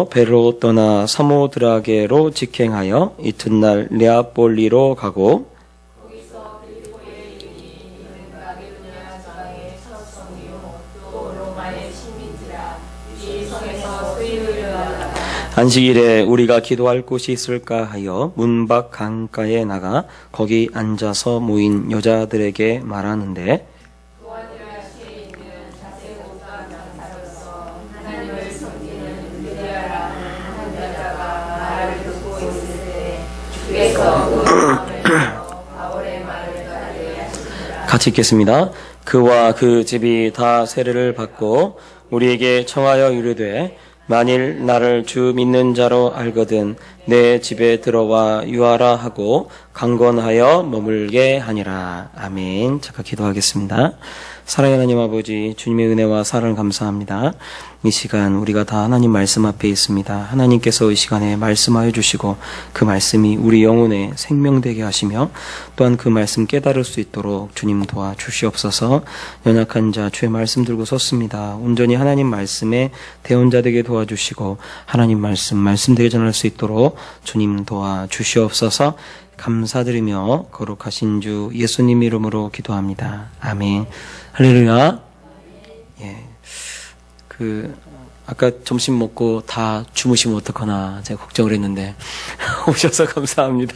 배로 떠나 사모드라게로 직행하여 이튿날 네아폴리로 가고 거기서 빌립보에 이르니 이는 마게도냐 지방의 첫 성이요 또 로마의 식민지라. 이 성에서 수임을 받다가 안식일에 우리가 기도할 곳이 있을까 하여 문 밖 강가에 나가 거기 앉아서 모인 여자들에게 말하는데 도아디라시에 있는 자색 옷과 장사로서 하나님을 섬기는 lydia라는 한 여자가 말을 듣고 있을 때 주께서 그 마음을 열어 바울의 말을 따르게 하시니라. 같이 읽겠습니다. 그와 그 집이 다 세례를 받고 우리에게 청하여 이르되 만일 나를 주 믿는 자로 알거든 내 집에 들어와 유하라 하고 강권하여 머물게 하니라. 아멘. 잠깐 기도하겠습니다. 사랑의 하나님 아버지, 주님의 은혜와 사랑을 감사합니다. 이 시간 우리가 다 하나님 말씀 앞에 있습니다. 하나님께서 이 시간에 말씀하여 주시고 그 말씀이 우리 영혼에 생명되게 하시며 또한 그 말씀 깨달을 수 있도록 주님 도와주시옵소서. 연약한 자 주의 말씀 들고 섰습니다. 온전히 하나님 말씀에 대언자 되게 도와주시고 하나님 말씀되게 전할 수 있도록 주님 도와주시옵소서. 감사드리며 거룩하신 주 예수님 이름으로 기도합니다. 아멘. 할렐루야. 예. 아까 점심 먹고 다 주무시면 어떡하나 제가 걱정을 했는데 오셔서 감사합니다.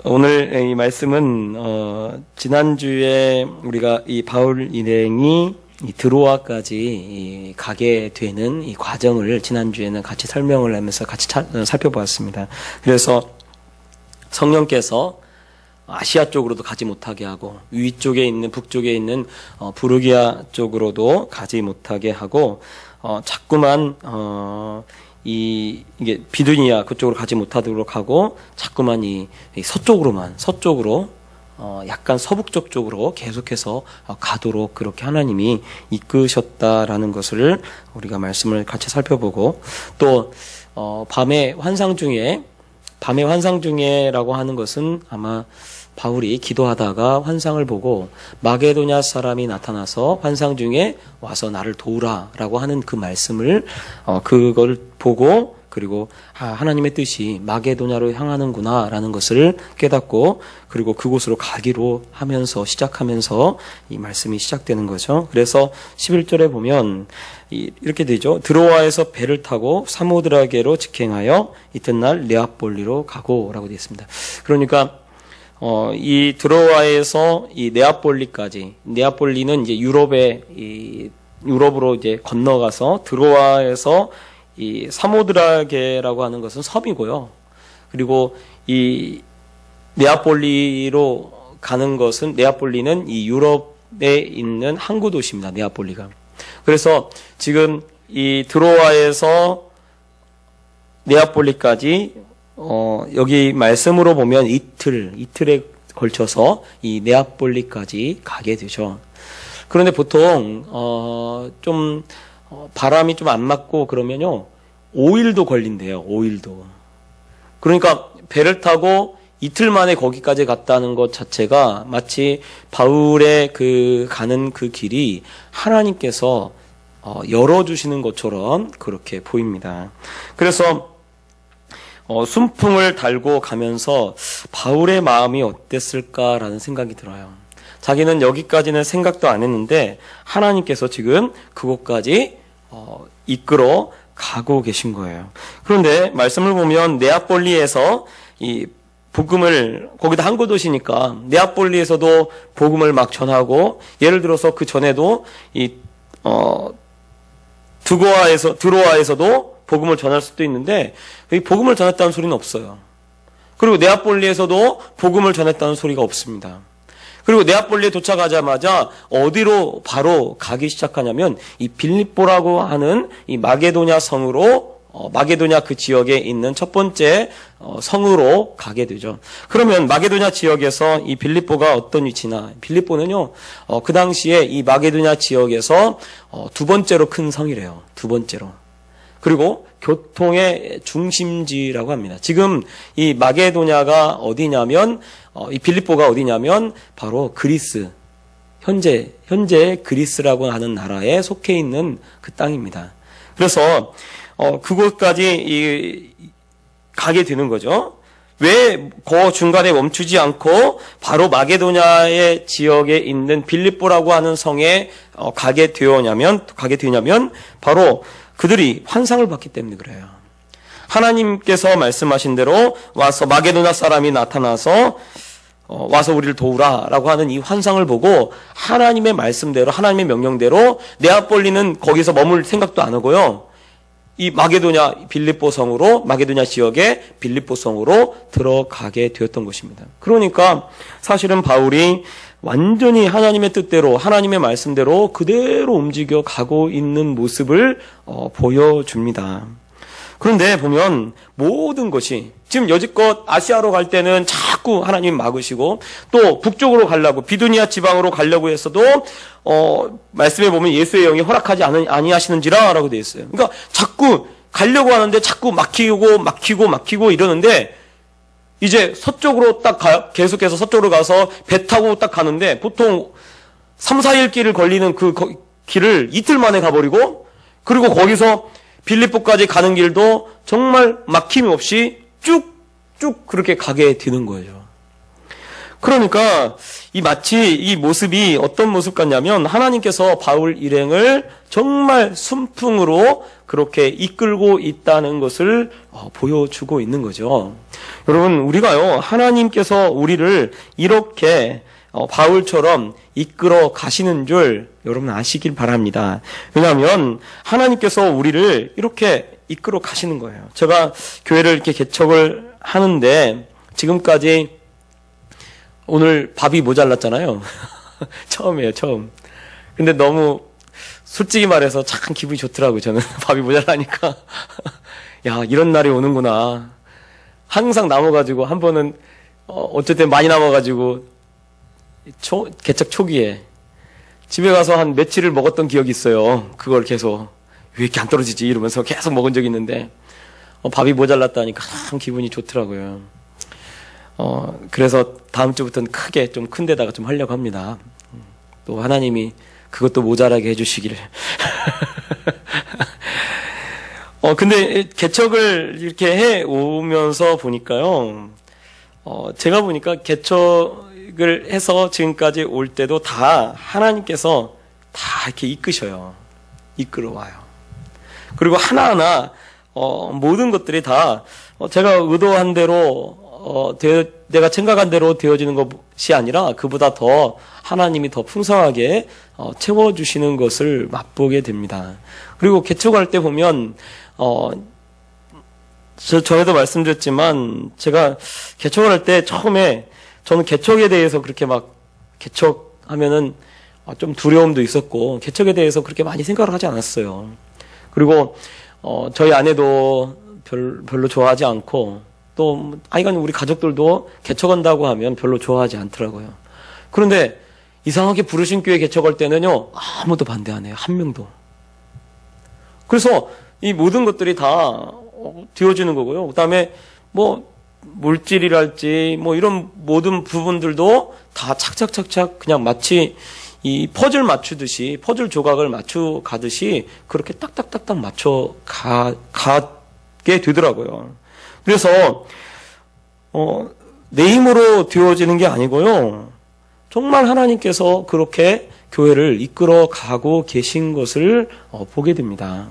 오늘 이 말씀은 지난주에 우리가 이 바울 일행이 이 드로아까지 가게 되는 이 과정을 지난주에는 같이 설명을 하면서 같이 살펴보았습니다. 그래서 성령께서 아시아 쪽으로도 가지 못하게 하고 위쪽에 있는 북쪽에 있는 부르기아 쪽으로도 가지 못하게 하고 자꾸만 이게 비두니아 그쪽으로 가지 못하도록 하고 자꾸만 이 서쪽으로 약간 서북쪽 쪽으로 계속해서 가도록 그렇게 하나님이 이끄셨다라는 것을 우리가 말씀을 같이 살펴보고 또 밤의 환상 중에라고 하는 것은 아마 바울이 기도하다가 환상을 보고 마게도냐 사람이 나타나서 환상 중에 와서 나를 도우라라고 하는 그 말씀을 그걸 보고 그리고 하나님의 뜻이 마게도냐로 향하는구나라는 것을 깨닫고 그리고 그곳으로 가기로 시작하면서 이 말씀이 시작되는 거죠. 그래서 11절에 보면 이렇게 되죠. 드로아에서 배를 타고 사모드라게로 직행하여 이튿날 네아폴리로 가고라고 되어 있습니다. 그러니까 이 드로아에서 이 네아폴리는 이제 유럽으로 이제 건너가서 드로아에서 이 사모드라게라고 하는 것은 섬이고요. 그리고 이 네아폴리로 가는 것은 네아폴리는 이 유럽에 있는 항구 도시입니다. 네아폴리가. 그래서 지금 이 드로아에서 네아폴리까지 여기 말씀으로 보면 이틀에 걸쳐서 이 네아폴리까지 가게 되죠. 그런데 보통 좀 바람이 좀 안 맞고 그러면요 5일도 걸린대요. 5일도. 그러니까 배를 타고 이틀 만에 거기까지 갔다는 것 자체가 마치 바울의 가는 그 길이 하나님께서 열어주시는 것처럼 그렇게 보입니다. 그래서 순풍을 달고 가면서 바울의 마음이 어땠을까라는 생각이 들어요. 자기는 여기까지는 생각도 안 했는데 하나님께서 지금 그곳까지 이끌어 가고 계신 거예요. 그런데 말씀을 보면 네아폴리에서 이 복음을 거기다 항구 도시니까 네아폴리에서도 복음을 막 전하고 예를 들어서 그 전에도 이 드로아에서도 복음을 전할 수도 있는데 이 복음을 전했다는 소리는 없어요. 그리고 네아폴리에서도 복음을 전했다는 소리가 없습니다. 그리고 네아폴리에 도착하자마자 어디로 바로 가기 시작하냐면 이 빌립보라고 하는 이 마게도냐 성으로 마게도냐 그 지역에 있는 첫 번째 성으로 가게 되죠. 그러면 마게도냐 지역에서 이 빌립보가 어떤 위치나 빌립보는요 그 당시에 이 마게도냐 지역에서 두 번째로 큰 성이래요. 두 번째로. 그리고 교통의 중심지라고 합니다. 지금 이 마게도냐가 어디냐면 이 빌립보가 어디냐면 바로 그리스 현재 그리스라고 하는 나라에 속해 있는 그 땅입니다. 그래서 그곳까지 가게 되는 거죠. 왜 그 중간에 멈추지 않고 바로 마게도냐의 지역에 있는 빌립보라고 하는 성에 가게 되냐면 바로 그들이 환상을 봤기 때문에 그래요. 하나님께서 말씀하신 대로 와서 마게도냐 사람이 나타나서 와서 우리를 도우라라고 하는 이 환상을 보고 하나님의 말씀대로 하나님의 명령대로 네아폴리는 거기서 머물 생각도 안 하고요. 이 마게도냐 빌립보 성으로 마게도냐 지역의 빌립보 성으로 들어가게 되었던 것입니다. 그러니까 사실은 바울이 완전히 하나님의 뜻대로 하나님의 말씀대로 그대로 움직여 가고 있는 모습을 보여줍니다. 그런데 보면 모든 것이 지금 여지껏 아시아로 갈 때는 자꾸 하나님 막으시고 또 북쪽으로 가려고 비두니아 지방으로 가려고 했어도 말씀에 보면 예수의 영이 허락하지 아니하시는지라라고 되어 있어요. 그러니까 자꾸 가려고 하는데 자꾸 막히고 이러는데 이제 서쪽으로 딱 계속해서 서쪽으로 가서 배 타고 딱 가는데 보통 3, 4일 길을 걸리는 그 길을 이틀 만에 가버리고 그리고 거기서 빌립보까지 가는 길도 정말 막힘이 없이 쭉쭉 그렇게 가게 되는 거예요. 그러니까 마치 이 모습이 어떤 모습 같냐면 하나님께서 바울 일행을 정말 순풍으로 그렇게 이끌고 있다는 것을 보여주고 있는 거죠. 여러분 우리가요 하나님께서 우리를 이렇게 바울처럼 이끌어 가시는 줄 여러분 아시길 바랍니다. 왜냐하면 하나님께서 우리를 이렇게 이끌어 가시는 거예요. 제가 교회를 이렇게 개척을 하는데 지금까지 오늘 밥이 모자랐잖아요. 처음이에요, 처음. 근데 너무 솔직히 말해서 참 기분이 좋더라고요, 저는. 밥이 모자라니까. 야, 이런 날이 오는구나. 항상 남아가지고 한 번은 어쨌든 많이 남아가지고 개척 초기에 집에 가서 한 며칠을 먹었던 기억이 있어요. 그걸 계속 왜 이렇게 안 떨어지지 이러면서 계속 먹은 적이 있는데 밥이 모자랐다니까 참 기분이 좋더라고요. 그래서 다음 주부터는 크게 좀 큰 데다가 좀 하려고 합니다. 또 하나님이 그것도 모자라게 해주시기를. 근데 개척을 이렇게 해 오면서 보니까요. 제가 보니까 개척을 해서 지금까지 올 때도 다 하나님께서 다 이렇게 이끄셔요. 이끌어 와요. 그리고 하나하나 모든 것들이 다 제가 의도한 대로 내가 생각한 대로 되어지는 것이 아니라 그보다 더 하나님이 더 풍성하게 채워주시는 것을 맛보게 됩니다. 그리고 개척할 때 보면 전에도 말씀드렸지만 제가 개척을 할 때 처음에 저는 개척에 대해서 그렇게 막 개척하면은 좀 두려움도 있었고 개척에 대해서 그렇게 많이 생각을 하지 않았어요. 그리고 저희 아내도 별로 좋아하지 않고 또 아이간 우리 가족들도 개척한다고 하면 별로 좋아하지 않더라고요. 그런데 이상하게 부르신 교회 개척할 때는요 아무도 반대 안 해요. 한 명도. 그래서 이 모든 것들이 다 되어지는 거고요. 그다음에 뭐 물질이랄지 뭐 이런 모든 부분들도 다 착착착착 그냥 마치 이 퍼즐 맞추듯이 퍼즐 조각을 맞춰 가듯이 그렇게 딱딱딱딱 맞춰 가게 되더라고요. 그래서 내 힘으로 되어지는 게 아니고요. 정말 하나님께서 그렇게 교회를 이끌어 가고 계신 것을 보게 됩니다.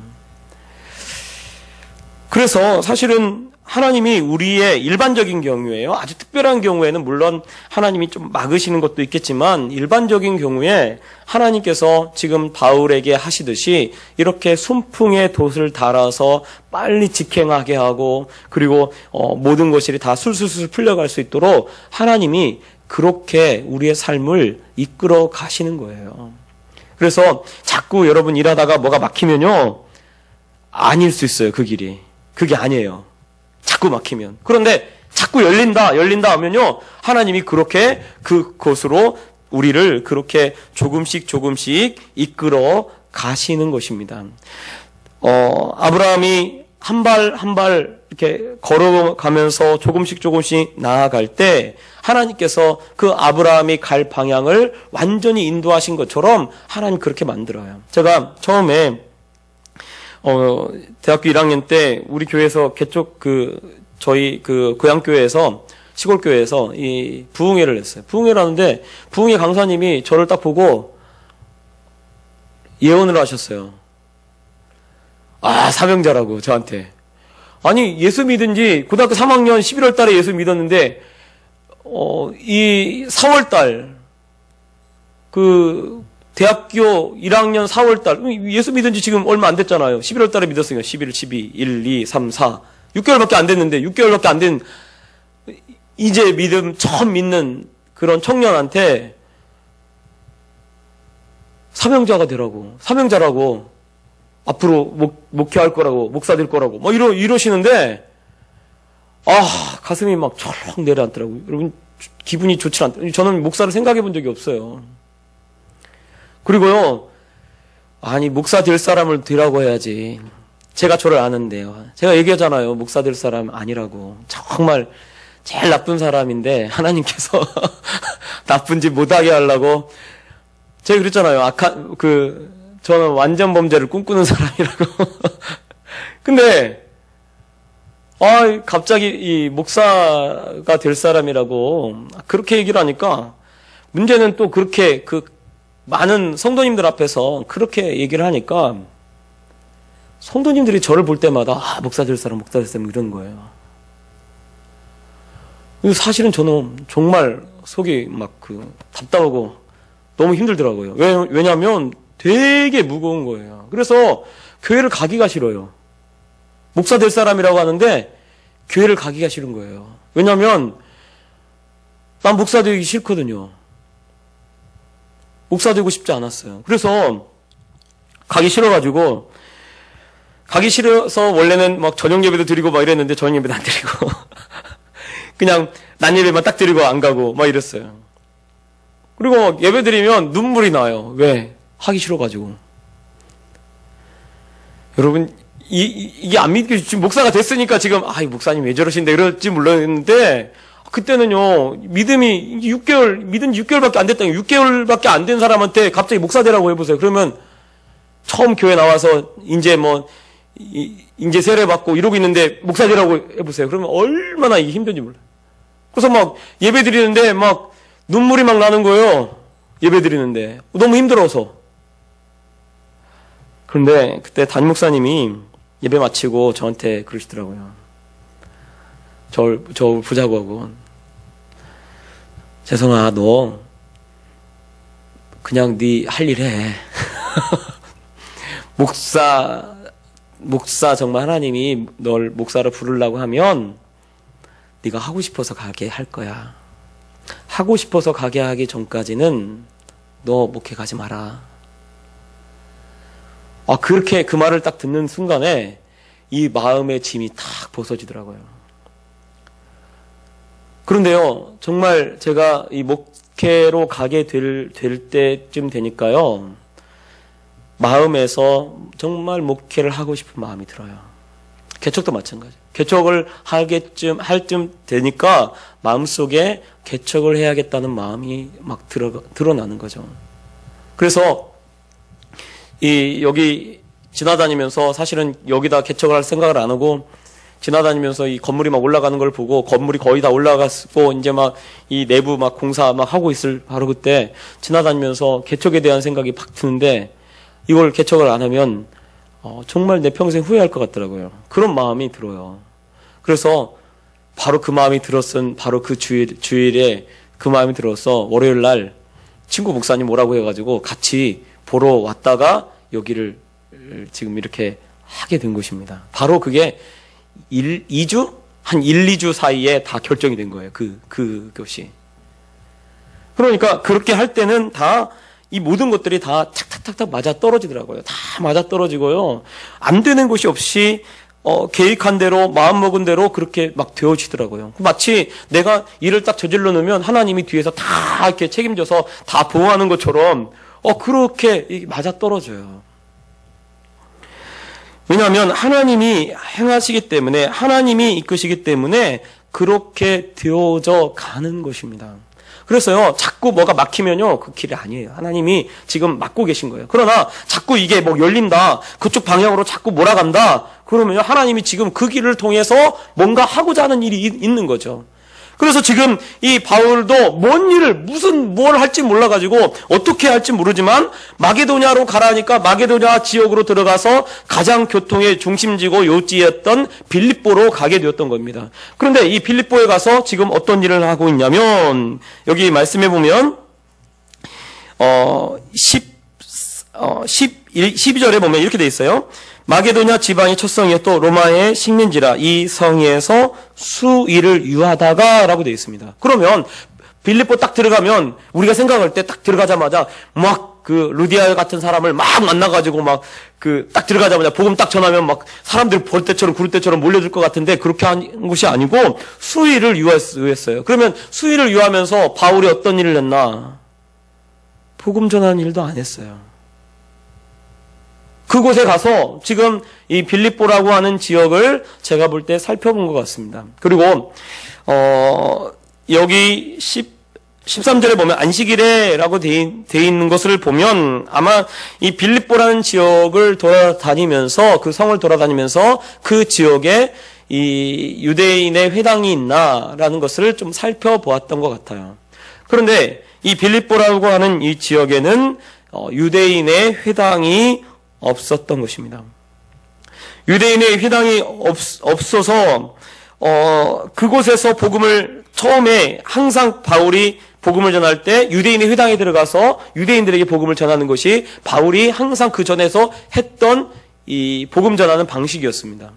그래서 사실은 하나님이 우리의 일반적인 경우에요. 아주 특별한 경우에는 물론 하나님이 좀 막으시는 것도 있겠지만 일반적인 경우에 하나님께서 지금 바울에게 하시듯이 이렇게 순풍의 돛을 달아서 빨리 직행하게 하고 그리고 모든 것이 다 술술술 풀려갈 수 있도록 하나님이 그렇게 우리의 삶을 이끌어 가시는 거예요. 그래서 자꾸 여러분 일하다가 뭐가 막히면요. 아닐 수 있어요. 그 길이. 그게 아니에요. 자꾸 막히면. 그런데 자꾸 열린다 하면요. 하나님이 그렇게 그곳으로 우리를 그렇게 조금씩 이끌어 가시는 것입니다. 아브라함이 한 발 이렇게 걸어가면서 조금씩 나아갈 때 하나님께서 그 아브라함이 갈 방향을 완전히 인도하신 것처럼 하나님 그렇게 만들어요. 제가 처음에 대학교 1학년 때 우리 교회에서 저희 고향교회에서 시골교회에서 이 부흥회를 했어요. 부흥회를 하는데 부흥회 강사님이 저를 딱 보고 예언을 하셨어요. 사명자라고 저한테. 아니, 예수 믿은 지 고등학교 3학년 11월 달에 예수 믿었는데 이 4월 달 대학교 1학년 4월 달 예수 믿은 지 지금 얼마 안 됐잖아요. 11월 달에 믿었으니까 11, 12, 1, 2, 3, 4 6개월밖에 안 됐는데 6개월밖에 안 된 이제 믿음 처음 믿는 그런 청년한테 사명자라고 앞으로 목회할 거라고 목사 될 거라고 뭐 이러시는데 가슴이 막 철렁 내려앉더라고요. 여러분 기분이 좋지 않더라고요. 저는 목사를 생각해 본 적이 없어요. 그리고요, 목사 될 사람을 되라고 해야지. 제가 저를 아는데요. 제가 얘기하잖아요. 목사 될 사람 아니라고. 정말 제일 나쁜 사람인데 하나님께서 나쁜 짓 못하게 하려고. 제가 그랬잖아요. 저는 완전 범죄를 꿈꾸는 사람이라고. 근데 갑자기 이 목사가 될 사람이라고 그렇게 얘기를 하니까 문제는 또 그렇게 많은 성도님들 앞에서 그렇게 얘기를 하니까 성도님들이 저를 볼 때마다 목사 될 사람 이런 거예요. 사실은 저는 정말 속이 답답하고 너무 힘들더라고요. 왜냐하면 되게 무거운 거예요. 그래서 교회를 가기가 싫어요. 목사 될 사람이라고 하는데 교회를 가기가 싫은 거예요. 왜냐하면 난 목사 되기 싫거든요. 목사 되고 싶지 않았어요. 그래서 가기 싫어서 원래는 저녁 예배도 드리고 이랬는데 저녁 예배도 안 드리고 그냥 낮 예배만 딱 드리고 안 가고 이랬어요. 그리고 예배 드리면 눈물이 나요. 왜? 하기 싫어가지고. 여러분 이게 안 믿겨. 지금 목사가 됐으니까 지금 목사님 왜 저러신데 이럴지 몰랐는데 그때는요, 믿음이 6개월, 믿은 지 6개월밖에 안 됐다. 6개월밖에 안 된 사람한테 갑자기 목사 되라고 해보세요. 그러면 처음 교회 나와서 이제 세례 받고 이러고 있는데 목사 되라고 해보세요. 그러면 얼마나 이게 힘든지 몰라요. 그래서 예배 드리는데 눈물이 나는 거예요. 예배 드리는데. 너무 힘들어서. 그런데 그때 담임 목사님이 예배 마치고 저한테 그러시더라고요. 저 보자고 하고. 재성아, 너 그냥 네 할 일 해. 목사 정말 하나님이 널 목사로 부르려고 하면 네가 하고 싶어서 가게 할 거야. 하고 싶어서 가게 하기 전까지는 너 목회 가지 마라. 그렇게 그 말을 딱 듣는 순간에 이 마음의 짐이 탁 벗어지더라고요. 그런데요, 정말 제가 이 목회로 가게 될 때쯤 되니까요, 마음에서 정말 목회를 하고 싶은 마음이 들어요. 개척도 마찬가지. 개척을 할 쯤 되니까 마음속에 개척을 해야겠다는 마음이 드러나는 거죠. 그래서 여기 지나다니면서 사실은 여기다 개척을 할 생각을 안 하고 지나다니면서 이 건물이 올라가는 걸 보고 건물이 거의 다 올라갔고 이제 이 내부 공사 하고 있을 바로 그때 지나다니면서 개척에 대한 생각이 팍 드는데 이걸 개척을 안 하면 정말 내 평생 후회할 것 같더라고요. 그런 마음이 들어요. 그래서 바로 그 마음이 바로 그 주일에 그 마음이 들어서 월요일 날 친구 목사님 오라고 해가지고 같이 보러 왔다가 여기를 지금 이렇게 하게 된 것입니다. 바로 그게 2주? 한 1, 2주 사이에 다 결정이 된 거예요. 그것이. 그러니까 그렇게 할 때는 이 모든 것들이 다 탁탁탁탁 맞아 떨어지더라고요. 다 맞아 떨어지고요. 안 되는 것이 없이 계획한 대로 마음 먹은 대로 그렇게 되어지더라고요. 마치 내가 일을 딱 저질러 놓으면 하나님이 뒤에서 다 이렇게 책임져서 다 보호하는 것처럼 그렇게 맞아 떨어져요. 왜냐하면 하나님이 행하시기 때문에 하나님이 이끄시기 때문에 그렇게 되어져 가는 것입니다. 그래서요, 자꾸 뭐가 막히면요, 그 길이 아니에요. 하나님이 지금 막고 계신 거예요. 그러나 자꾸 이게 뭐 열린다, 그쪽 방향으로 자꾸 몰아간다, 그러면요, 하나님이 지금 그 길을 통해서 뭔가 하고자 하는 일이 있는 거죠. 그래서 지금 이 바울도 뭘 할지 몰라가지고 어떻게 할지 모르지만 마게도냐로 가라니까 마게도냐 지역으로 들어가서 가장 교통의 중심지고 요지였던 빌립보로 가게 되었던 겁니다. 그런데 이 빌립보에 가서 지금 어떤 일을 하고 있냐면 여기 말씀해 보면 12절에 보면 이렇게 돼 있어요. 마게도냐 지방의 첫 성이었고 로마의 식민지라 이 성에서 수일을 유하다가 라고 되어 있습니다. 그러면 빌립보 딱 들어가면 우리가 생각할 때 딱 들어가자마자 막 그 루디아 같은 사람을 막 만나가지고 막 그 딱 들어가자마자 복음 딱 전하면 막 사람들이 볼 때처럼 구를 때처럼 몰려들 것 같은데 그렇게 한 것이 아니고 수일을 유했어요. 그러면 수일을 유하면서 바울이 어떤 일을 했나? 복음 전하는 일도 안 했어요. 그곳에 가서 지금 이 빌립보라고 하는 지역을 제가 볼 때 살펴본 것 같습니다. 그리고 여기 13절에 보면 안식일에라고 돼 있는 것을 보면 아마 이 빌립보라는 지역을 돌아다니면서 그 성을 돌아다니면서 그 지역에 이 유대인의 회당이 있나라는 것을 좀 살펴보았던 것 같아요. 그런데 이 빌립보라고 하는 이 지역에는 유대인의 회당이 없었던 것입니다. 유대인의 회당이 없어서 그곳에서 복음을 처음에 항상 바울이 복음을 전할 때 유대인의 회당에 들어가서 유대인들에게 복음을 전하는 것이 바울이 항상 그 전에서 했던 이 복음 전하는 방식이었습니다.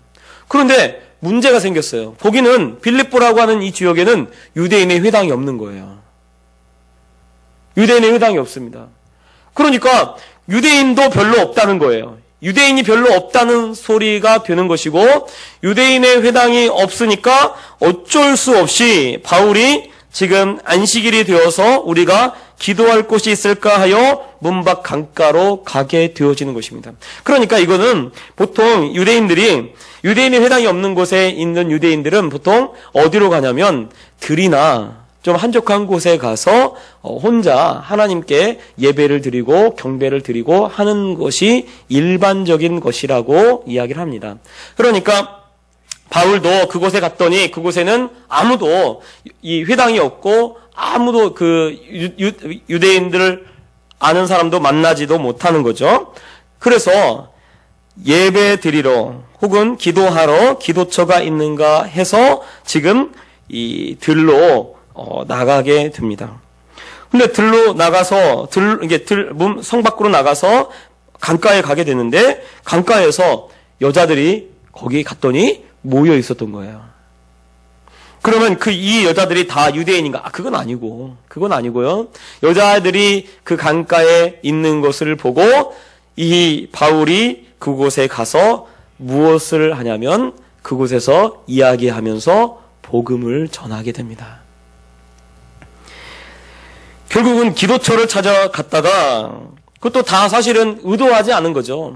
그런데 문제가 생겼어요. 거기는 빌립보라고 하는 이 지역에는 유대인의 회당이 없는 거예요. 유대인의 회당이 없습니다. 그러니까 유대인도 별로 없다는 거예요. 유대인이 별로 없다는 소리가 되는 것이고 유대인의 회당이 없으니까 어쩔 수 없이 바울이 지금 안식일이 되어서 우리가 기도할 곳이 있을까 하여 문밖 강가로 가게 되어지는 것입니다. 그러니까 이거는 보통 유대인의 회당이 없는 곳에 있는 유대인들은 보통 어디로 가냐면 들이나 좀 한적한 곳에 가서 혼자 하나님께 예배를 드리고 경배를 드리고 하는 것이 일반적인 것이라고 이야기를 합니다. 그러니까 바울도 그곳에 갔더니 그곳에는 아무도 이 회당이 없고 아무도 그 유대인들을 아는 사람도 만나지도 못하는 거죠. 그래서 예배 드리러 혹은 기도하러 기도처가 있는가 해서 지금 이 들로 나가게 됩니다. 근데 들로 나가서 성 밖으로 나가서 강가에 가게 되는데 강가에서 여자들이 거기 갔더니 모여 있었던 거예요. 그러면 이 여자들이 다 유대인인가? 그건 아니고요. 여자들이 그 강가에 있는 것을 보고 이 바울이 그곳에 가서 무엇을 하냐면 그곳에서 이야기하면서 복음을 전하게 됩니다. 결국은 기도처를 찾아갔다가 그것도 다 사실은 의도하지 않은 거죠.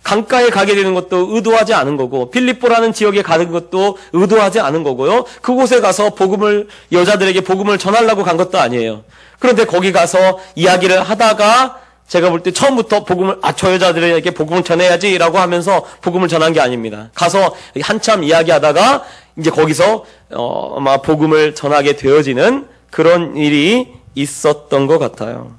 강가에 가게 되는 것도 의도하지 않은 거고 빌립보라는 지역에 가는 것도 의도하지 않은 거고요. 그곳에 가서 여자들에게 복음을 전하려고 간 것도 아니에요. 그런데 거기 가서 이야기를 하다가 제가 볼 때 처음부터 저 여자들에게 복음을 전해야지라고 하면서 복음을 전한 게 아닙니다. 가서 한참 이야기하다가 이제 거기서 아마 복음을 전하게 되어지는 그런 일이 있었던 것 같아요.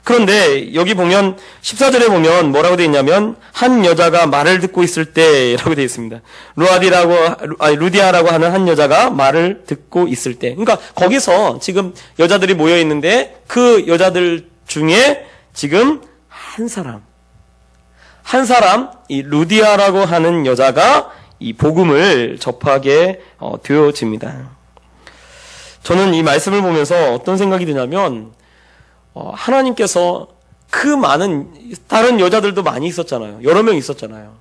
그런데 여기 보면 14절에 보면 뭐라고 되어 있냐면 한 여자가 말을 듣고 있을 때라고 되어 있습니다. 루디아라고 하는 한 여자가 말을 듣고 있을 때. 그러니까 거기서 지금 여자들이 모여 있는데 그 여자들 중에 지금 한 사람 이 루디아라고 하는 여자가 이 복음을 접하게 되어집니다. 저는 이 말씀을 보면서 어떤 생각이 드냐면 하나님께서 그 많은 다른 여자들도 많이 있었잖아요. 여러 명 있었잖아요.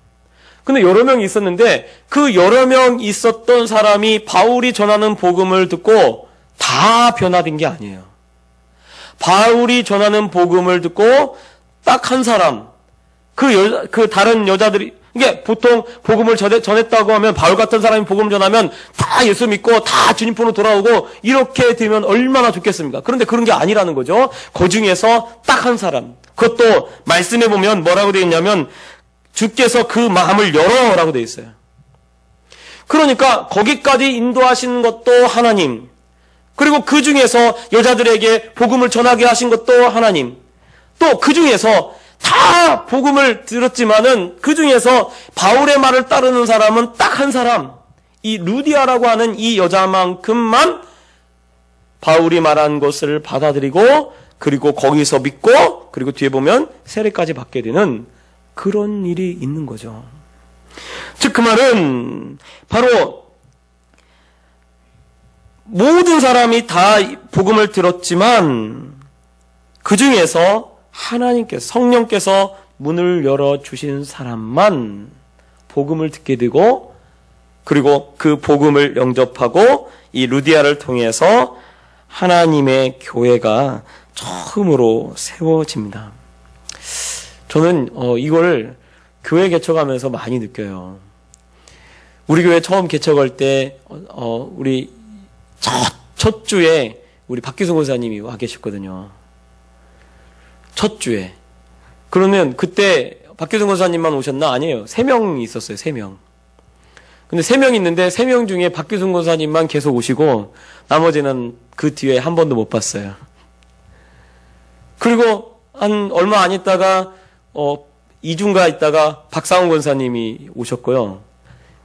근데 여러 명이 있었는데 그 여러 명 있었던 사람이 바울이 전하는 복음을 듣고 다 변화된 게 아니에요. 바울이 전하는 복음을 듣고 딱 한 사람, 그 다른 여자들이 이게 보통 복음을 전했다고 하면 바울 같은 사람이 복음을 전하면 다 예수 믿고 다 주님 편으로 돌아오고 이렇게 되면 얼마나 좋겠습니까? 그런데 그런 게 아니라는 거죠. 그 중에서 딱 한 사람. 그것도 말씀해 보면 뭐라고 되어 있냐면 주께서 그 마음을 열어라고 되어 있어요. 그러니까 거기까지 인도하신 것도 하나님. 그리고 그 중에서 여자들에게 복음을 전하게 하신 것도 하나님. 또 그 중에서 다 복음을 들었지만은 그 중에서 바울의 말을 따르는 사람은 딱 한 사람. 이 루디아라고 하는 이 여자만큼만 바울이 말한 것을 받아들이고 그리고 거기서 믿고 그리고 뒤에 보면 세례까지 받게 되는 그런 일이 있는 거죠. 즉 그 말은 바로 모든 사람이 다 복음을 들었지만 그 중에서 하나님께서 성령께서 문을 열어주신 사람만 복음을 듣게 되고 그리고 그 복음을 영접하고 이 루디아를 통해서 하나님의 교회가 처음으로 세워집니다. 저는 이걸 교회 개척하면서 많이 느껴요. 우리 교회 처음 개척할 때 우리 첫 주에 우리 박기순 권사님이 와 계셨거든요. 첫 주에. 그러면 그때 박기순 권사님만 오셨나? 아니에요. 3명이 있었어요. 3명. 근데 3명 있는데 3명 중에 박기순 권사님만 계속 오시고 나머지는 그 뒤에 한 번도 못 봤어요. 그리고 한 얼마 안 있다가 2주인가 있다가 박상훈 권사님이 오셨고요.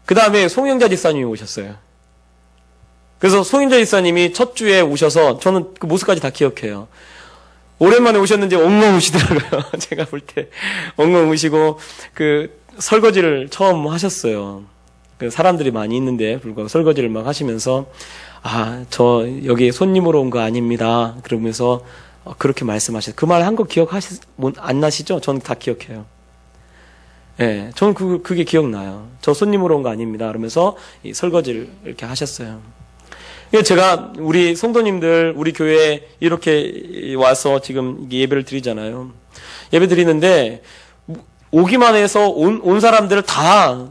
그 다음에 송영자 집사님이 오셨어요. 그래서 송영자 집사님이 첫 주에 오셔서 저는 그 모습까지 다 기억해요. 오랜만에 오셨는지 엉엉 우시더라고요. 제가 볼 때 엉엉 우시고 그 설거지를 처음 하셨어요. 그 사람들이 많이 있는데 불구하고 설거지를 막 하시면서 저 여기 손님으로 온 거 아닙니다. 그러면서 그렇게 말씀하셨어요. 그 말 한 거 안 나시죠? 저는 다 기억해요. 예, 저는 그게 기억나요. 저 손님으로 온 거 아닙니다. 그러면서 이 설거지를 이렇게 하셨어요. 제가 우리 성도님들, 우리 교회에 이렇게 와서 지금 예배를 드리잖아요. 예배 드리는데, 오기만 해서 온 사람들을 다,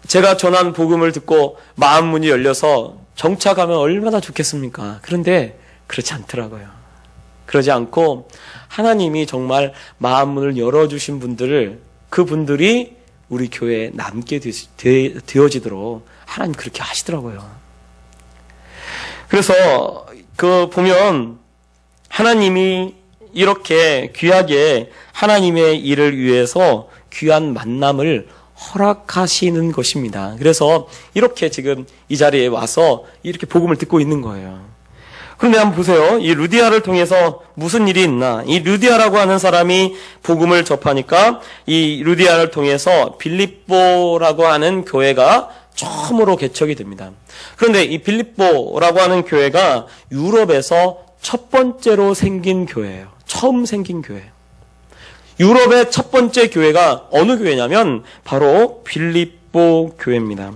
제가 전한 복음을 듣고 마음 문이 열려서 정착하면 얼마나 좋겠습니까? 그런데 그렇지 않더라고요. 그러지 않고 하나님이 정말 마음 문을 열어주신 분들을 그분들이 우리 교회에 남게 되어지도록 하나님 그렇게 하시더라고요. 그래서 보면 하나님이 이렇게 귀하게 하나님의 일을 위해서 귀한 만남을 허락하시는 것입니다. 그래서 이렇게 지금 이 자리에 와서 이렇게 복음을 듣고 있는 거예요. 그런데 한번 보세요. 이 루디아를 통해서 무슨 일이 있나? 이 루디아라고 하는 사람이 복음을 접하니까 이 루디아를 통해서 빌립보라고 하는 교회가 처음으로 개척이 됩니다. 그런데 이 빌립보라고 하는 교회가 유럽에서 첫 번째로 생긴 교회예요. 처음 생긴 교회. 유럽의 첫 번째 교회가 어느 교회냐면 바로 빌립보 교회입니다.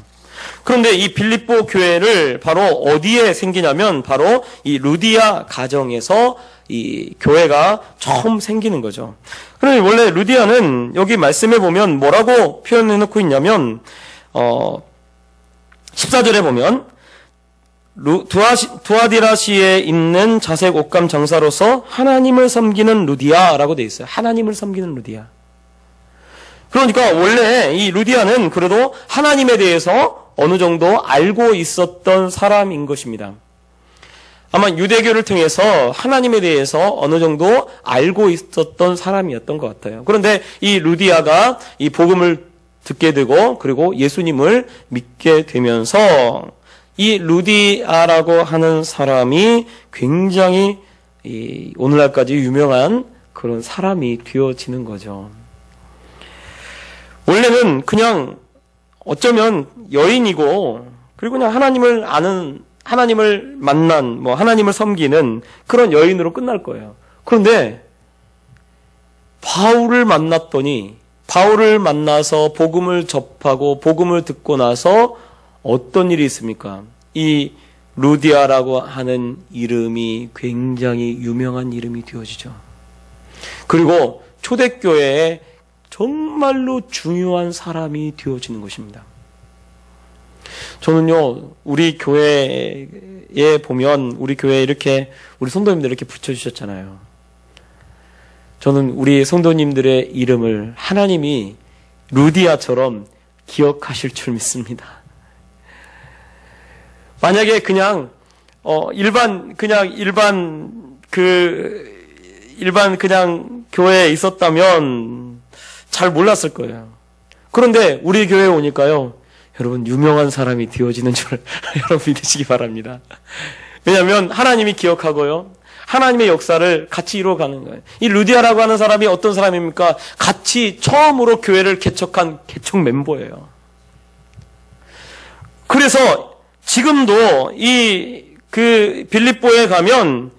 그런데 이 빌립보 교회를 바로 어디에 생기냐면 바로 이 루디아 가정에서 이 교회가 처음 생기는 거죠. 그런데 원래 루디아는 여기 말씀해 보면 뭐라고 표현해 놓고 있냐면 14절에 보면 두아디라시에 있는 자색 옷감 장사로서 하나님을 섬기는 루디아라고 되어 있어요. 하나님을 섬기는 루디아. 그러니까 원래 이 루디아는 그래도 하나님에 대해서 어느 정도 알고 있었던 사람인 것입니다. 아마 유대교를 통해서 하나님에 대해서 어느 정도 알고 있었던 사람이었던 것 같아요. 그런데 이 루디아가 이 복음을 듣게 되고 그리고 예수님을 믿게 되면서 이 루디아라고 하는 사람이 굉장히 오늘날까지 유명한 그런 사람이 되어지는 거죠. 원래는 그냥 어쩌면 여인이고 그리고 그냥 하나님을 아는 하나님을 만난 하나님을 섬기는 그런 여인으로 끝날 거예요. 그런데 바울을 만나서 복음을 접하고 복음을 듣고 나서 어떤 일이 있습니까? 이 루디아라고 하는 이름이 굉장히 유명한 이름이 되어지죠. 그리고 초대교회의 정말로 중요한 사람이 되어지는 것입니다. 저는요, 우리 교회에 보면, 우리 교회에 이렇게, 우리 성도님들 이렇게 붙여주셨잖아요. 저는 우리 성도님들의 이름을 하나님이 루디아처럼 기억하실 줄 믿습니다. 만약에 그냥, 일반 그냥 교회에 있었다면 잘 몰랐을 거예요. 그런데 우리 교회에 오니까요, 여러분 유명한 사람이 되어지는 줄 여러분 믿으시기 바랍니다. 왜냐하면 하나님이 기억하고요, 하나님의 역사를 같이 이루어가는 거예요. 이 루디아라고 하는 사람이 어떤 사람입니까? 같이 처음으로 교회를 개척한 개척 멤버예요. 그래서 지금도 빌립보에 가면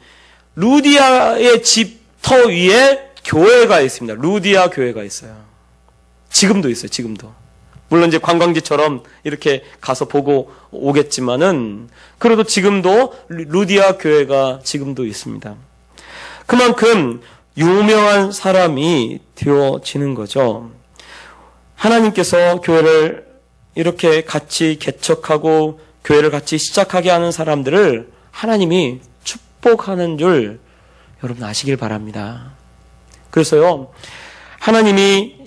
루디아의 집터 위에 교회가 있습니다. 루디아 교회가 있어요. 지금도 있어요. 지금도. 물론 이제 관광지처럼 이렇게 가서 보고 오겠지만은 그래도 지금도 루디아 교회가 지금도 있습니다. 그만큼 유명한 사람이 되어지는 거죠. 하나님께서 교회를 이렇게 같이 개척하고 교회를 같이 시작하게 하는 사람들을 하나님이 축복하는 줄 여러분 아시길 바랍니다. 그래서요, 하나님이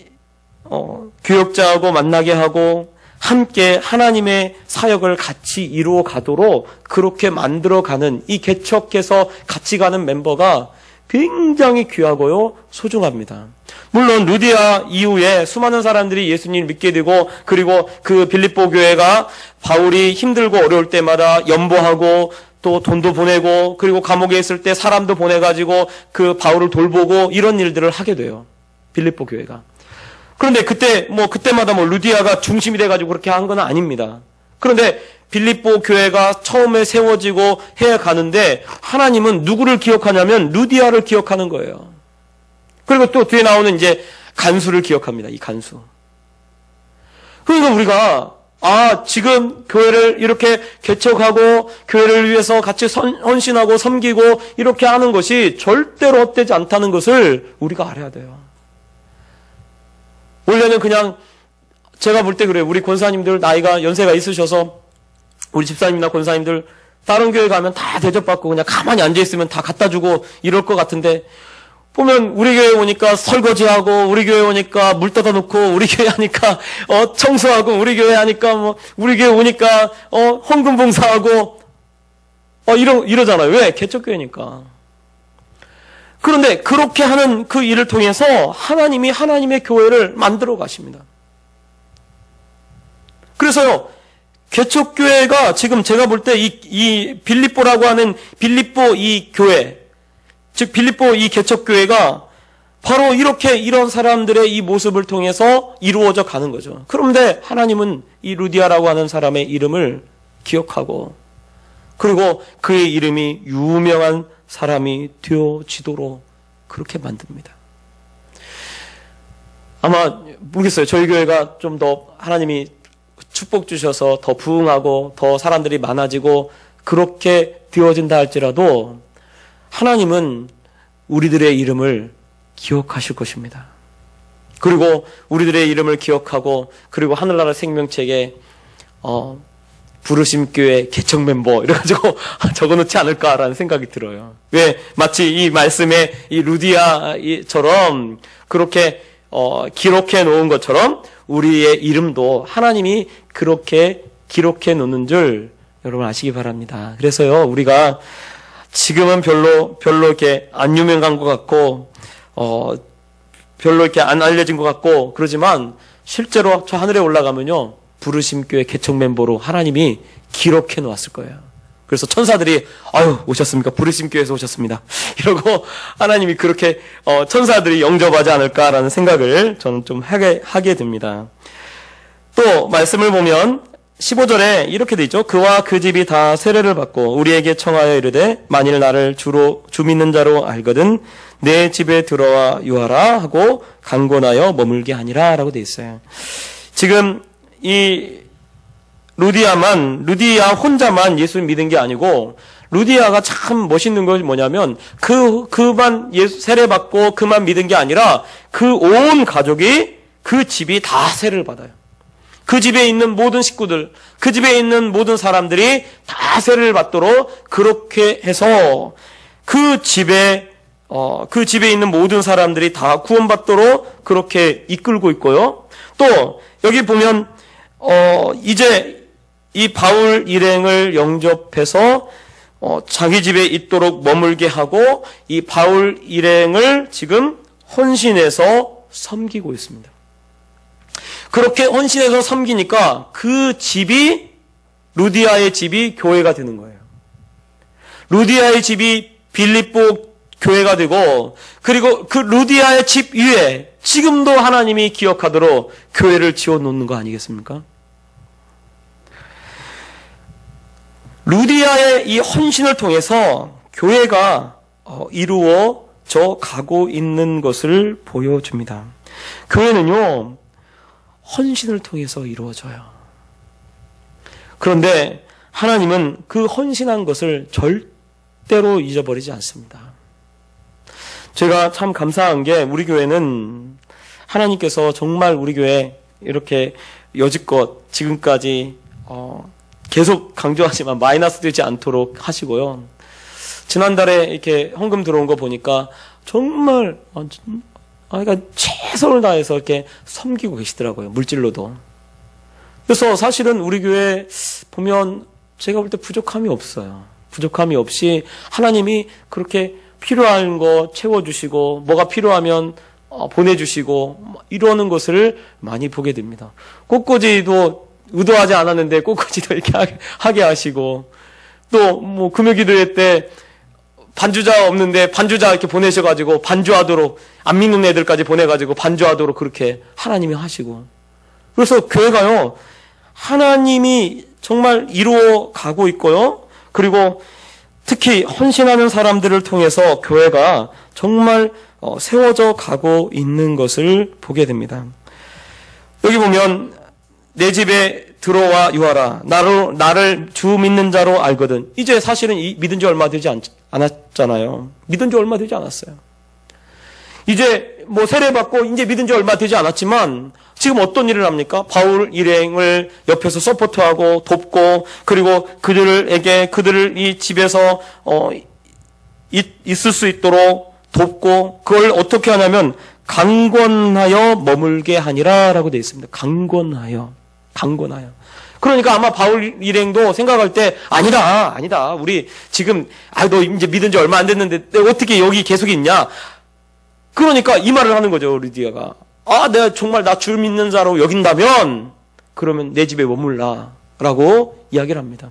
교역자하고 만나게 하고 함께 하나님의 사역을 같이 이루어 가도록 그렇게 만들어가는, 이 개척해서 같이 가는 멤버가 굉장히 귀하고요, 소중합니다. 물론 루디아 이후에 수많은 사람들이 예수님을 믿게 되고, 그리고 그 빌립보 교회가 바울이 힘들고 어려울 때마다 연보하고 또 돈도 보내고, 그리고 감옥에 있을 때 사람도 보내가지고 그 바울을 돌보고 이런 일들을 하게 돼요. 빌립보 교회가. 그런데 그때마다 루디아가 중심이 돼가지고 그렇게 한 건 아닙니다. 그런데 빌립보 교회가 처음에 세워지고 해 가는데 하나님은 누구를 기억하냐면 루디아를 기억하는 거예요. 그리고 또 뒤에 나오는 이제 간수를 기억합니다. 이 간수. 그러니까 우리가 지금 교회를 이렇게 개척하고 교회를 위해서 같이 헌신하고 섬기고 이렇게 하는 것이 절대로 헛되지 않다는 것을 우리가 알아야 돼요. 원래는 그냥 제가 볼 때 그래요. 우리 권사님들 연세가 있으셔서 우리 집사님이나 권사님들 다른 교회 가면 다 대접받고 그냥 가만히 앉아있으면 다 갖다 주고 이럴 것 같은데, 보면 우리 교회 오니까 설거지하고, 우리 교회 오니까 물 떠다 놓고, 우리 교회 하니까 청소하고, 우리 교회 하니까 우리 교회 오니까 헌금 봉사하고 이러잖아요. 왜? 개척교회니까. 그런데 그렇게 하는 그 일을 통해서 하나님이 하나님의 교회를 만들어 가십니다. 그래서요, 개척교회가 지금 제가 볼 때 이 빌립보라고 하는 빌립보 이 교회, 즉 빌립보 이 개척교회가 바로 이런 사람들의 이 모습을 통해서 이루어져 가는 거죠. 그런데 하나님은 이 루디아라고 하는 사람의 이름을 기억하고, 그리고 그의 이름이 유명한 사람이 되어지도록 그렇게 만듭니다. 아마 모르겠어요. 저희 교회가 좀 더 하나님이 축복 주셔서 더 부흥하고 더 사람들이 많아지고 그렇게 되어진다 할지라도 하나님은 우리들의 이름을 기억하실 것입니다. 그리고 우리들의 이름을 기억하고, 그리고 하늘나라 생명책에 부르심교회 개척 멤버 이래가지고 적어놓지 않을까라는 생각이 들어요. 왜? 마치 이 말씀에 이 루디아처럼 그렇게 기록해 놓은 것처럼 우리의 이름도 하나님이 그렇게 기록해 놓는 줄 여러분 아시기 바랍니다. 그래서요, 우리가 지금은 별로 이렇게 안 유명한 것 같고, 별로 이렇게 안 알려진 것 같고, 그러지만 실제로 저 하늘에 올라가면요, 부르심교회 개척 멤버로 하나님이 기록해 놓았을 거예요. 그래서 천사들이 오셨습니까? 부르심교회에서 오셨습니다. 이러고 하나님이 그렇게 천사들이 영접하지 않을까라는 생각을 저는 좀 하게 됩니다. 또 말씀을 보면 15절에 이렇게 돼 있죠. 그와 그 집이 다 세례를 받고 우리에게 청하여 이르되 만일 나를 주 믿는 자로 알거든 내 집에 들어와 유하라 하고 강권하여 머물게 하니라 라고 돼 있어요. 지금 이 루디아 혼자만 예수 믿은 게 아니고, 루디아가 참 멋있는 것이 그만 세례받고 그만 믿은 게 아니라 그 온 가족이 그 집이 다 세를 받아요. 그 집에 있는 모든 식구들, 그 집에 있는 모든 사람들이 다 세를 받도록 그렇게 해서 그 집에 있는 모든 사람들이 다 구원받도록 그렇게 이끌고 있고요. 또 여기 보면 이제 이 바울 일행을 영접해서 자기 집에 있도록 머물게 하고 이 바울 일행을 지금 헌신해서 섬기고 있습니다. 그렇게 헌신해서 섬기니까 그 집이, 루디아의 집이 교회가 되는 거예요. 루디아의 집이 빌립보 교회가 되고, 그리고 그 루디아의 집 위에 지금도 하나님이 기억하도록 교회를 지어놓는 거 아니겠습니까? 루디아의 이 헌신을 통해서 교회가 이루어져 가고 있는 것을 보여줍니다. 교회는요, 헌신을 통해서 이루어져요. 그런데 하나님은 그 헌신한 것을 절대로 잊어버리지 않습니다. 제가 참 감사한 게 우리 교회는 하나님께서 정말 우리 교회 이렇게 여지껏 지금까지 계속 강조하지만 마이너스 되지 않도록 하시고요. 지난달에 이렇게 헌금 들어온 거 보니까 정말 그러니까 최선을 다해서 이렇게 섬기고 계시더라고요. 물질로도. 그래서 사실은 우리 교회 보면 제가 볼 때 부족함이 없어요. 부족함이 없이 하나님이 그렇게 필요한 거 채워주시고 뭐가 필요하면 보내주시고 이러는 것을 많이 보게 됩니다. 꽃꽂이도 의도하지 않았는데 꽃꽂이도 이렇게 하게 하시고 또 뭐 금요기도회 때 반주자 없는데 반주자 이렇게 보내셔가지고 반주하도록 안 믿는 애들까지 보내가지고 반주하도록 그렇게 하나님이 하시고 그래서 교회가요 하나님이 정말 이루어 가고 있고요. 그리고 특히 헌신하는 사람들을 통해서 교회가 정말 세워져 가고 있는 것을 보게 됩니다. 여기 보면 내 집에 들어와 유하라. 나를 주 믿는 자로 알거든. 이제 사실은 믿은 지 얼마 되지 않았잖아요. 믿은 지 얼마 되지 않았어요. 이제 뭐 세례받고 이제 믿은 지 얼마 되지 않았지만 지금 어떤 일을 합니까? 바울 일행을 옆에서 서포트하고 돕고 그리고 그들을 이 집에서 있을 수 있도록 돕고 그걸 어떻게 하냐면 강권하여 머물게 하니라라고 되어 있습니다. 강권하여. 그러니까 아마 바울 일행도 생각할 때 아니다. 우리 지금 너 이제 믿은 지 얼마 안 됐는데 어떻게 여기 계속 있냐? 그러니까 이 말을 하는 거죠. 루디아가. 내가 정말 나 줄 믿는 자로 여긴다면 그러면 내 집에 머물라라고 이야기를 합니다.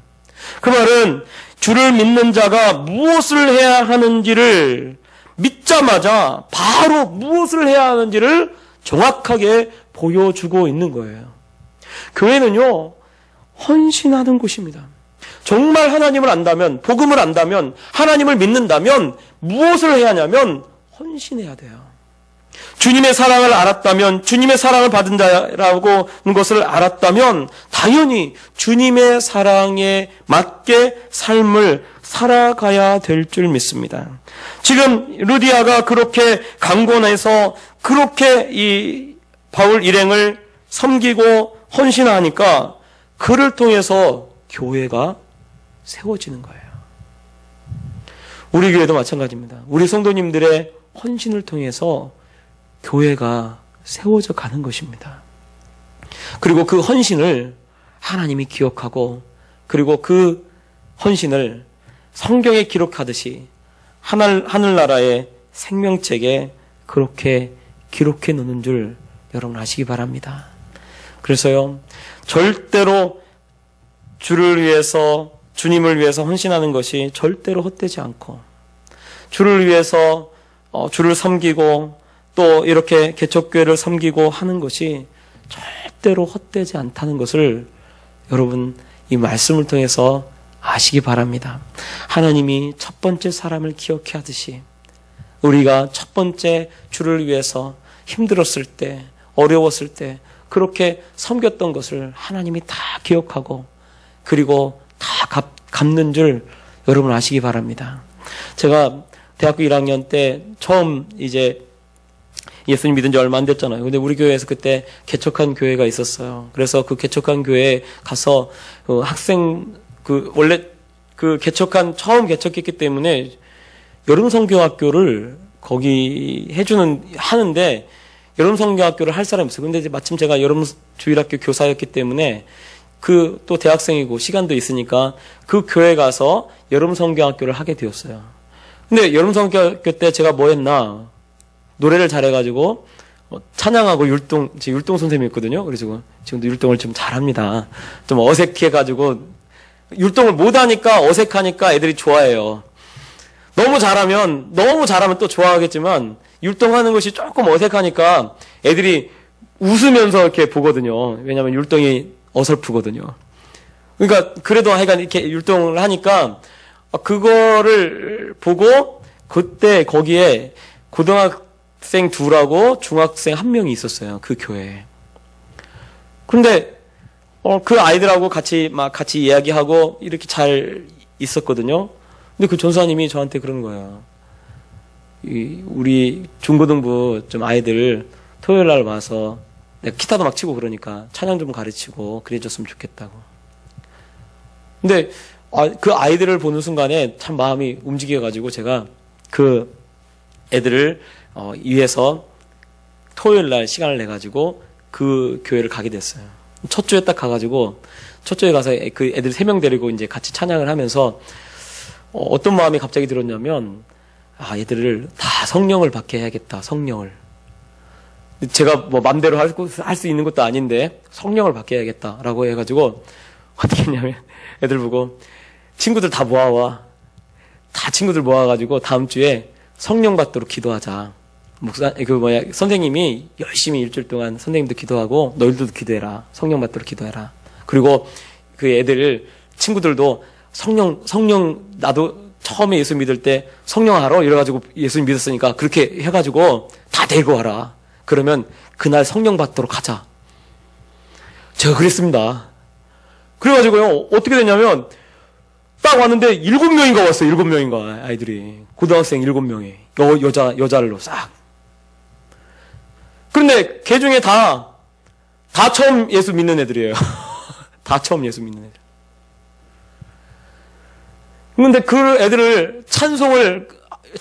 그 말은 주를 믿는 자가 무엇을 해야 하는지를 믿자마자 바로 무엇을 해야 하는지를 정확하게 보여주고 있는 거예요. 교회는요, 헌신하는 곳입니다. 정말 하나님을 안다면, 복음을 안다면, 하나님을 믿는다면 무엇을 해야 하냐면 헌신해야 돼요. 주님의 사랑을 알았다면, 주님의 사랑을 받은 자라고 하는 것을 알았다면 당연히 주님의 사랑에 맞게 삶을 살아가야 될 줄 믿습니다. 지금 루디아가 그렇게 강권해서 그렇게 이 바울 일행을 섬기고 헌신하니까 그를 통해서 교회가 세워지는 거예요. 우리 교회도 마찬가지입니다. 우리 성도님들의 헌신을 통해서 교회가 세워져 가는 것입니다. 그리고 그 헌신을 하나님이 기억하고 그리고 그 헌신을 성경에 기록하듯이 하늘나라의 생명책에 그렇게 기록해 놓는 줄 여러분 아시기 바랍니다. 그래서요, 절대로 주를 위해서, 주님을 위해서 헌신하는 것이 절대로 헛되지 않고, 주를 위해서, 주를 섬기고, 또 이렇게 개척교회를 섬기고 하는 것이 절대로 헛되지 않다는 것을 여러분 이 말씀을 통해서 아시기 바랍니다. 하나님이 첫 번째 사람을 기억해 하듯이 우리가 첫 번째 주를 위해서 힘들었을 때, 어려웠을 때 그렇게 섬겼던 것을 하나님이 다 기억하고 그리고 다 갚는 줄 여러분 아시기 바랍니다. 제가 대학교 1학년 때 처음 이제 예수님 믿은 지 얼마 안 됐잖아요. 근데 우리 교회에서 그때 개척한 교회가 있었어요. 그래서 그 개척한 교회에 가서 원래 그 처음 개척했기 때문에 여름 성경학교를 거기 하는데 여름 성경학교를 할 사람이 없어요. 근데 이제 마침 제가 여름 주일학교 교사였기 때문에 또 대학생이고 시간도 있으니까 그 교회 가서 여름 성경학교를 하게 되었어요. 근데 여름 성경학교 때 제가 뭐 했나? 노래를 잘해가지고 찬양하고 율동 선생님이었거든요. 그래서 지금도 율동을 좀 잘합니다. 좀 어색해가지고 율동을 못하니까 어색하니까 애들이 좋아해요. 너무 잘하면 또 좋아하겠지만 율동하는 것이 조금 어색하니까 애들이 웃으면서 이렇게 보거든요. 왜냐하면 율동이 어설프거든요. 그러니까 그래도 하여간 이렇게 율동을 하니까 그거를 보고 그때 거기에 고등학생 2하고 중학생 1명이 있었어요. 그 교회에. 그런데 그 아이들하고 같이 이야기하고 이렇게 잘 있었거든요. 근데 그 전사님이 저한테 그러는 거예요. 우리 중고등부 좀 아이들 토요일 날 와서 내가 기타도 막 치고 그러니까 찬양 좀 가르치고 그래줬으면 좋겠다고. 근데 그 아이들을 보는 순간에 참 마음이 움직여가지고 제가 그 애들을 위해서 토요일 날 시간을 내가지고 그 교회를 가게 됐어요. 첫 주에 딱 가가지고 첫 주에 가서 그 애들 3명 데리고 이제 같이 찬양을 하면서 어떤 마음이 갑자기 들었냐면 얘들을 다 성령을 받게 해야겠다. 성령을. 제가 뭐 맘대로 할 수 있는 것도 아닌데 성령을 받게 해야겠다라고 해가지고 어떻게 했냐면 애들 보고 친구들 다 모아와. 다 친구들 모아가지고 다음 주에 성령 받도록 기도하자. 선생님이 열심히 일주일 동안 선생님도 기도하고 너희들도 기도해라. 성령 받도록 기도해라. 그리고 그 애들 친구들도 성령 나도 처음에 예수 믿을 때 성령 알아? 이래가지고 예수 믿었으니까 그렇게 해가지고 다 데리고 와라. 그러면 그날 성령 받도록 하자. 제가 그랬습니다. 그래가지고요, 어떻게 됐냐면, 딱 왔는데 7명인가 왔어요, 7명인가, 아이들이. 고등학생 7명이. 여자로 싹. 그런데 걔 중에 다 처음 예수 믿는 애들이에요. 다 처음 예수 믿는 애들. 그런데 그 애들을 찬송을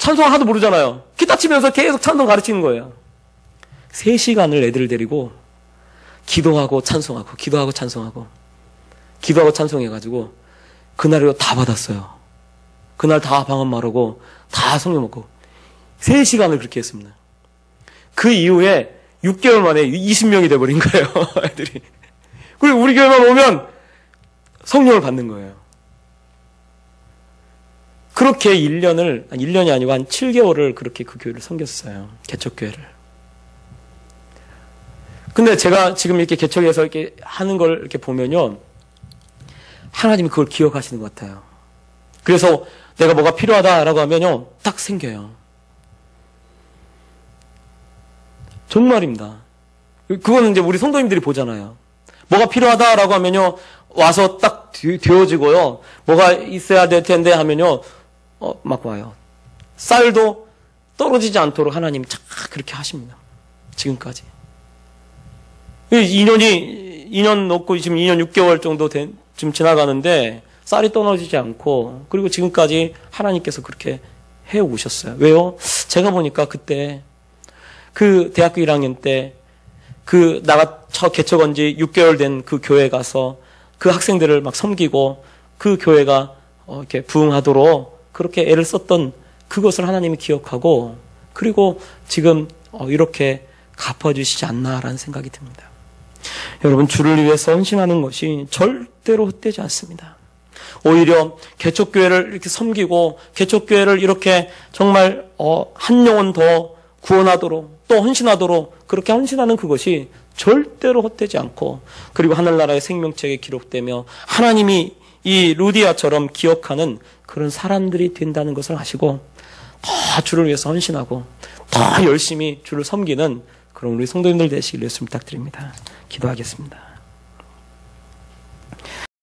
하나도 모르잖아요. 기타 치면서 계속 찬송 가르치는 거예요. 3시간을 애들을 데리고 기도하고 찬송하고 기도하고 찬송해가지고 그날로 다 받았어요. 그날 다 방언 말하고 다 성령 먹고 3시간을 그렇게 했습니다. 그 이후에 6개월 만에 20명이 돼버린 거예요. 애들이. 그리고 우리 교회만 오면 성령을 받는 거예요. 그렇게 1년이 아니고 한 7개월을 그렇게 그 교회를 섬겼어요. 개척교회를. 근데 제가 지금 이렇게 개척해서 이렇게 하는 걸 이렇게 보면요. 하나님이 그걸 기억하시는 것 같아요. 그래서 내가 뭐가 필요하다라고 하면요. 딱 생겨요. 정말입니다. 그거는 이제 우리 성도님들이 보잖아요. 뭐가 필요하다라고 하면요. 와서 딱 되어지고요. 뭐가 있어야 될 텐데 하면요. 막 와요. 쌀도 떨어지지 않도록 하나님이 쫙 그렇게 하십니다. 지금까지. 2년 넘고 지금 2년 6개월 정도 좀 지나가는데 쌀이 떨어지지 않고 그리고 지금까지 하나님께서 그렇게 해 오셨어요. 왜요? 제가 보니까 그때 그 대학교 1학년 때 나가 개척한 지 6개월 된 그 교회 가서 그 학생들을 막 섬기고 그 교회가 이렇게 부흥하도록 그렇게 애를 썼던 그것을 하나님이 기억하고 그리고 지금 이렇게 갚아주시지 않나라는 생각이 듭니다. 여러분, 주를 위해서 헌신하는 것이 절대로 헛되지 않습니다. 오히려 개척교회를 이렇게 섬기고 개척교회를 이렇게 정말 한 영혼 더 구원하도록 또 헌신하도록 그렇게 헌신하는 그것이 절대로 헛되지 않고 그리고 하늘나라의 생명책에 기록되며 하나님이 이 루디아처럼 기억하는 그런 사람들이 된다는 것을 아시고 더 주를 위해서 헌신하고 더 열심히 주를 섬기는 그런 우리 성도님들 되시길 예수 부탁드립니다. 기도하겠습니다.